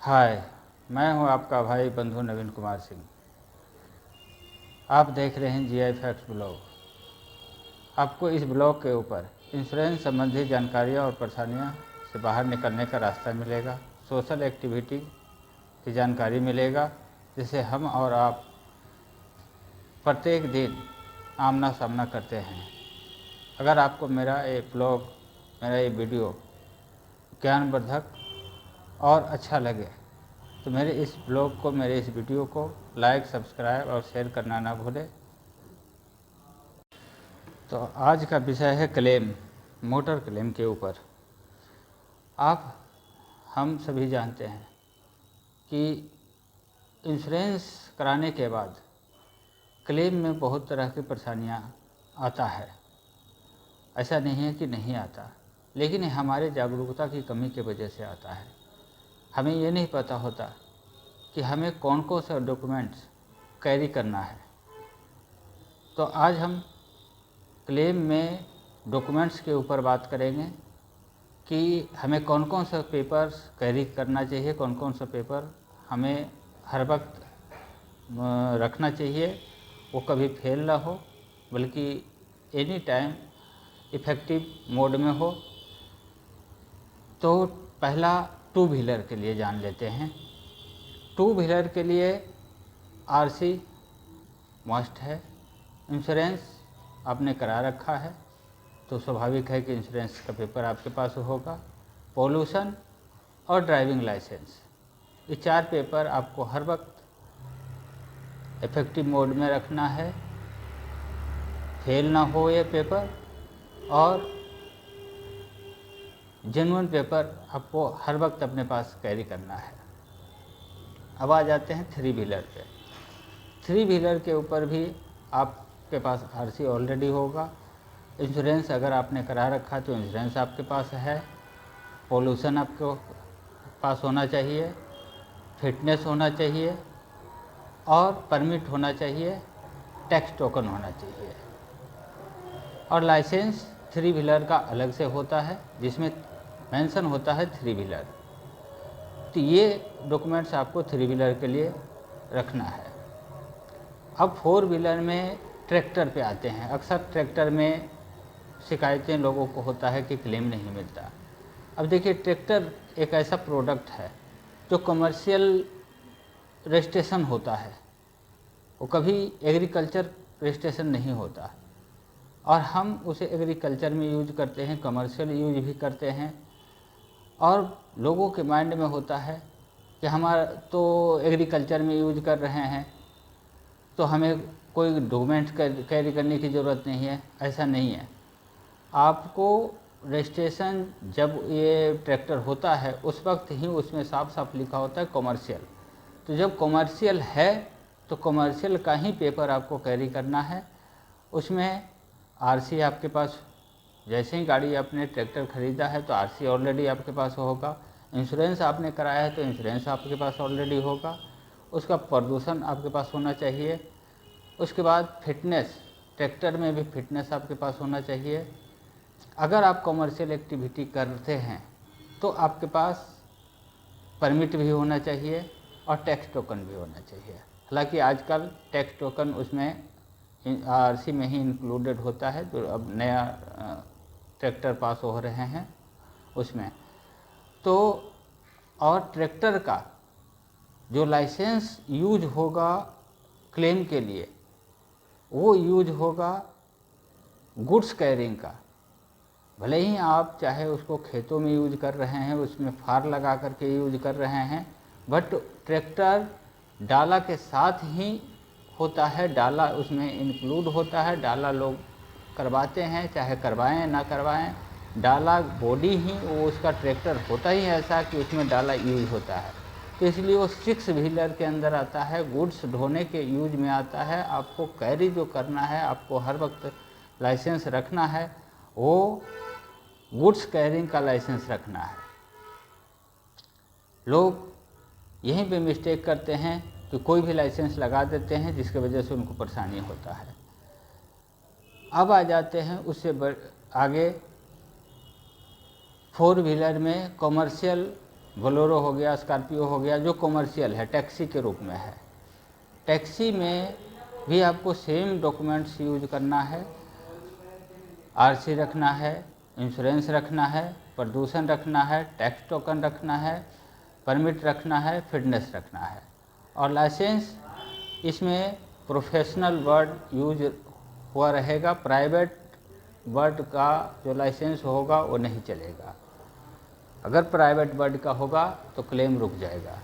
हाय, मैं हूं आपका भाई बंधु नवीन कुमार सिंह। आप देख रहे हैं जीआई फैक्ट्स ब्लॉग। आपको इस ब्लॉग के ऊपर इंश्योरेंस संबंधी जानकारियां और परेशानियां से बाहर निकलने का रास्ता मिलेगा, सोशल एक्टिविटी की जानकारी मिलेगा, जिसे हम और आप प्रत्येक दिन आमना सामना करते हैं। अगर आपको मेरा ये ब्लॉग, मेरा ये वीडियो ज्ञानवर्धक और अच्छा लगे तो मेरे इस ब्लॉग को, मेरे इस वीडियो को लाइक, सब्सक्राइब और शेयर करना ना भूलें। तो आज का विषय है क्लेम, मोटर क्लेम के ऊपर। हम सभी जानते हैं कि इंश्योरेंस कराने के बाद क्लेम में बहुत तरह की परेशानियां आता है। ऐसा नहीं है कि नहीं आता, लेकिन हमारे जागरूकता की कमी की वजह से आता है। हमें ये नहीं पता होता कि हमें कौन कौन सा डॉक्यूमेंट्स कैरी करना है। तो आज हम क्लेम में डॉक्यूमेंट्स के ऊपर बात करेंगे कि हमें कौन कौन सा पेपर्स कैरी करना चाहिए, कौन कौन सा पेपर हमें हर वक्त रखना चाहिए, वो कभी फेल ना हो, बल्कि एनी टाइम इफ़ेक्टिव मोड में हो। तो पहला टू व्हीलर के लिए जान लेते हैं। टू व्हीलर के लिए आरसी मस्ट है। इंश्योरेंस आपने करा रखा है तो स्वाभाविक है कि इंश्योरेंस का पेपर आपके पास होगा। पॉल्यूशन और ड्राइविंग लाइसेंस, ये चार पेपर आपको हर वक्त इफ़ेक्टिव मोड में रखना है, फेल ना हो ये पेपर, और जेन्युइन पेपर आपको हर वक्त अपने पास कैरी करना है। अब आ जाते हैं थ्री व्हीलर पे। थ्री व्हीलर के ऊपर भी आपके पास आरसी ऑलरेडी होगा। इंश्योरेंस अगर आपने करा रखा तो इंश्योरेंस आपके पास है। पॉल्यूशन आपके पास होना चाहिए, फिटनेस होना चाहिए, और परमिट होना चाहिए, टैक्स टोकन होना चाहिए। और लाइसेंस थ्री व्हीलर का अलग से होता है, जिसमें मेंशन होता है थ्री व्हीलर। तो ये डॉक्यूमेंट्स आपको थ्री व्हीलर के लिए रखना है। अब फोर व्हीलर में ट्रैक्टर पे आते हैं। अक्सर ट्रैक्टर में शिकायतें लोगों को होता है कि क्लेम नहीं मिलता। अब देखिए, ट्रैक्टर एक ऐसा प्रोडक्ट है जो कमर्शियल रजिस्ट्रेशन होता है, वो कभी एग्रीकल्चर रजिस्ट्रेशन नहीं होता। और हम उसे एग्रीकल्चर में यूज करते हैं, कमर्शियल यूज भी करते हैं। और लोगों के माइंड में होता है कि हमारा तो एग्रीकल्चर में यूज कर रहे हैं तो हमें कोई डॉक्यूमेंट कैरी करने की ज़रूरत नहीं है। ऐसा नहीं है। आपको रजिस्ट्रेशन जब ये ट्रैक्टर होता है उस वक्त ही उसमें साफ साफ लिखा होता है कमर्शियल। तो जब कमर्शियल है तो कमर्शियल का ही पेपर आपको कैरी करना है। उसमें आरसी आपके पास, जैसे ही गाड़ी आपने ट्रैक्टर ख़रीदा है तो आरसी ऑलरेडी आपके पास होगा। इंश्योरेंस आपने कराया है तो इंश्योरेंस आपके पास ऑलरेडी होगा। उसका प्रदूषण आपके पास होना चाहिए। उसके बाद फिटनेस, ट्रैक्टर में भी फिटनेस आपके पास होना चाहिए। अगर आप कमर्शियल एक्टिविटी करते हैं तो आपके पास परमिट भी होना चाहिए और टैक्स टोकन भी होना चाहिए। हालांकि आजकल टैक्स टोकन उसमें आरसी में ही इंक्लूडेड होता है, जो अब नया ट्रैक्टर पास हो रहे हैं उसमें। तो और ट्रैक्टर का जो लाइसेंस यूज होगा क्लेम के लिए, वो यूज होगा गुड्स कैरिंग का। भले ही आप चाहे उसको खेतों में यूज कर रहे हैं, उसमें फार लगा करके यूज कर रहे हैं, बट ट्रैक्टर डाला के साथ ही होता है, डाला उसमें इंक्लूड होता है। डाला लोग करवाते हैं, चाहे करवाएं ना करवाएं, डाला बॉडी ही वो उसका ट्रैक्टर होता ही ऐसा कि उसमें डाला यूज होता है। तो इसलिए वो सिक्स व्हीलर के अंदर आता है, गुड्स ढोने के यूज में आता है। आपको कैरी जो करना है, आपको हर वक्त लाइसेंस रखना है, वो गुड्स कैरिंग का लाइसेंस रखना है। लोग यहीं पे मिस्टेक करते हैं कि कोई भी लाइसेंस लगा देते हैं, जिसकी वजह से उनको परेशानी होता है। अब आ जाते हैं उससे आगे, फोर व्हीलर में कमर्शियल बोलेरो हो गया, स्कॉर्पियो हो गया, जो कॉमर्शियल है, टैक्सी के रूप में है। टैक्सी में भी आपको सेम डॉक्यूमेंट्स यूज करना है। आरसी रखना है, इंश्योरेंस रखना है, प्रदूषण रखना है, टैक्स टोकन रखना है, परमिट रखना है, फिटनेस रखना है। और लाइसेंस, इसमें प्रोफेशनल वर्ड यूज हुआ रहेगा, प्राइवेट वर्ड का जो लाइसेंस होगा वो नहीं चलेगा। अगर प्राइवेट वर्ड का होगा तो क्लेम रुक जाएगा।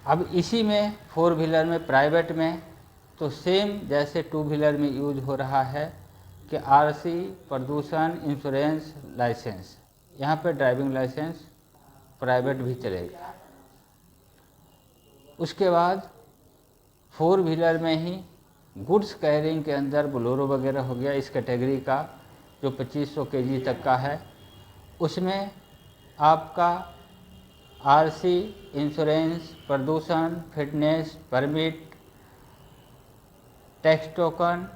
अब इसी में 4 व्हीलर में, प्राइवेट में तो सेम जैसे 2 व्हीलर में यूज हो रहा है कि आरसी, प्रदूषण, इंश्योरेंस, लाइसेंस। यहाँ पे ड्राइविंग लाइसेंस प्राइवेट भी चलेगा। उसके बाद 4 व्हीलर में ही गुड्स कैरिंग के अंदर बोलेरो वगैरह हो गया, इस कैटेगरी का जो 2500 केजी तक का है, उसमें आपका आरसी, इंश्योरेंस, प्रदूषण, फिटनेस, परमिट, टैक्स टोकन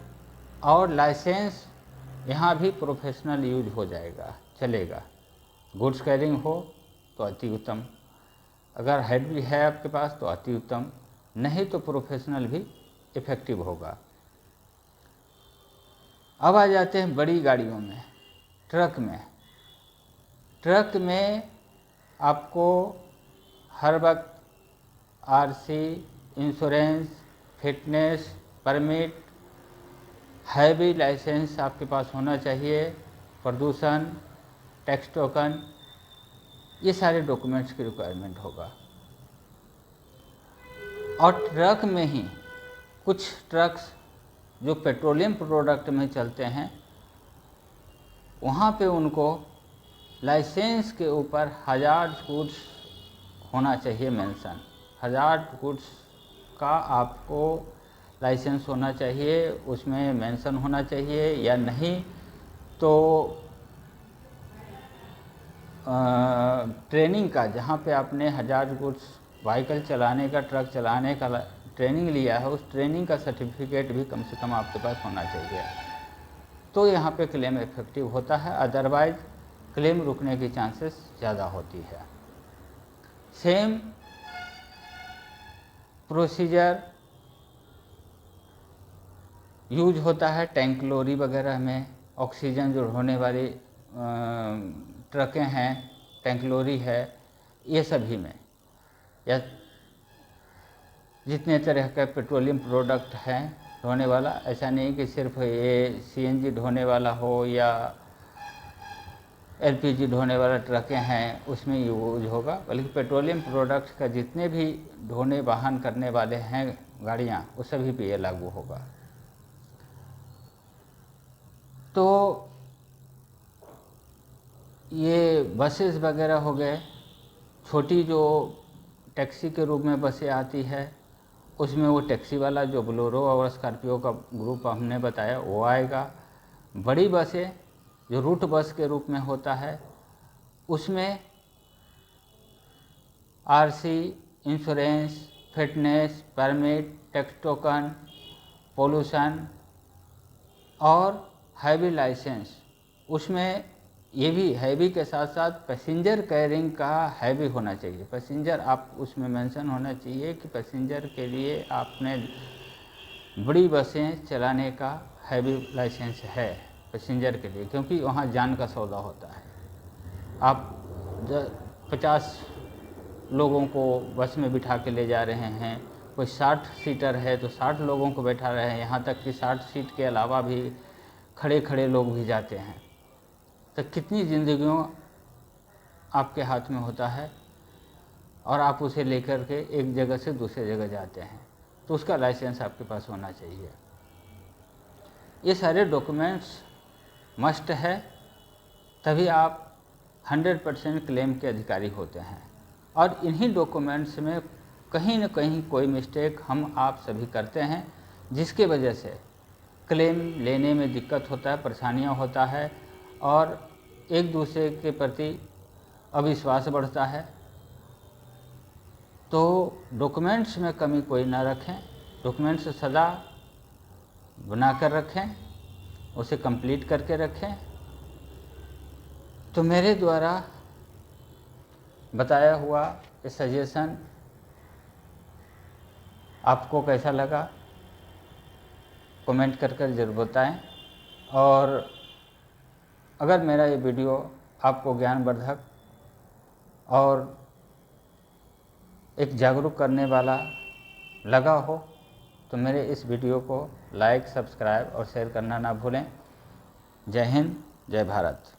और लाइसेंस यहाँ भी प्रोफेशनल यूज हो जाएगा, चलेगा। गुड्स कैरिंग हो तो अति उत्तम, अगर हेड भी है आपके पास तो अति उत्तम, नहीं तो प्रोफेशनल भी इफ़ेक्टिव होगा। अब आ जाते हैं बड़ी गाड़ियों में, ट्रक में। ट्रक में आपको हर वक्त RC, insurance, fitness, permit, heavy licence आपके पास होना चाहिए, प्रदूषण, टैक्स टोकन, ये सारे डॉक्यूमेंट्स की रिक्वायरमेंट होगा। और ट्रक में ही कुछ ट्रक्स जो पेट्रोलियम प्रोडक्ट में चलते हैं, वहाँ पे उनको लाइसेंस के ऊपर हज़ार्ड गुड्स होना चाहिए मेंशन। हज़ार्ड गुड्स का आपको लाइसेंस होना चाहिए, उसमें मेंशन होना चाहिए, या नहीं तो ट्रेनिंग का, जहाँ पे आपने हज़ार्ड गुड्स व्हीकल चलाने का, ट्रक चलाने का ट्रेनिंग लिया है, उस ट्रेनिंग का सर्टिफिकेट भी कम से कम आपके पास होना चाहिए, तो यहाँ पे क्लेम इफेक्टिव होता है। अदरवाइज क्लेम रुकने की चांसेस ज़्यादा होती है। सेम प्रोसीजर यूज होता है टैंक लॉरी वगैरह में, ऑक्सीजन जो ढोने वाली ट्रकें हैं, टैंक लॉरी है, ये सभी में, या जितने तरह का पेट्रोलियम प्रोडक्ट हैं ढोने वाला, ऐसा नहीं कि सिर्फ ये सीएनजी ढोने वाला हो या एलपीजी ढोने वाला ट्रकें हैं उसमें यूज होगा, बल्कि पेट्रोलियम प्रोडक्ट्स का जितने भी ढोने वाहन करने वाले हैं गाड़ियाँ, वो सभी पे ये लागू होगा। तो ये बसेस वगैरह हो गए, छोटी जो टैक्सी के रूप में बसें आती है, उसमें वो टैक्सी वाला जो बोलेरो और स्कॉर्पियो का ग्रुप हमने बताया वो आएगा। बड़ी बसें जो रूट बस के रूप में होता है, उसमें RC, insurance, fitness, permit, tax token, pollution और हैवी लाइसेंस, उसमें ये भी हैवी के साथ साथ पैसेंजर कैरिंग का हैवी होना चाहिए। पैसेंजर आप उसमें मेंशन होना चाहिए कि पैसेंजर के लिए आपने बड़ी बसें चलाने का हैवी लाइसेंस है पैसेंजर के लिए, क्योंकि वहाँ जान का सौदा होता है। आप 50 लोगों को बस में बिठा के ले जा रहे हैं, कोई 60 सीटर है तो 60 लोगों को बैठा रहे हैं, यहाँ तक कि 60 सीट के अलावा भी खड़े खड़े लोग भी जाते हैं, तो कितनी ज़िंदगियों आपके हाथ में होता है, और आप उसे लेकर के एक जगह से दूसरे जगह जाते हैं, तो उसका लाइसेंस आपके पास होना चाहिए। ये सारे डॉक्यूमेंट्स मस्ट है, तभी आप 100% क्लेम के अधिकारी होते हैं। और इन्हीं डॉक्यूमेंट्स में कहीं न कहीं कोई मिस्टेक हम आप सभी करते हैं, जिसके वजह से क्लेम लेने में दिक्कत होता है, परेशानियाँ होता है, और एक दूसरे के प्रति अविश्वास बढ़ता है। तो डॉक्यूमेंट्स में कमी कोई ना रखें, डॉक्यूमेंट्स सदा बना कर रखें, उसे कंप्लीट करके रखें, तो मेरे द्वारा बताया हुआ ये सजेशन आपको कैसा लगा कमेंट कर कर ज़रूर बताएं। और अगर मेरा ये वीडियो आपको ज्ञानवर्धक और एक जागरूक करने वाला लगा हो तो मेरे इस वीडियो को लाइक, सब्सक्राइब और शेयर करना ना भूलें। जय हिंद, जय भारत।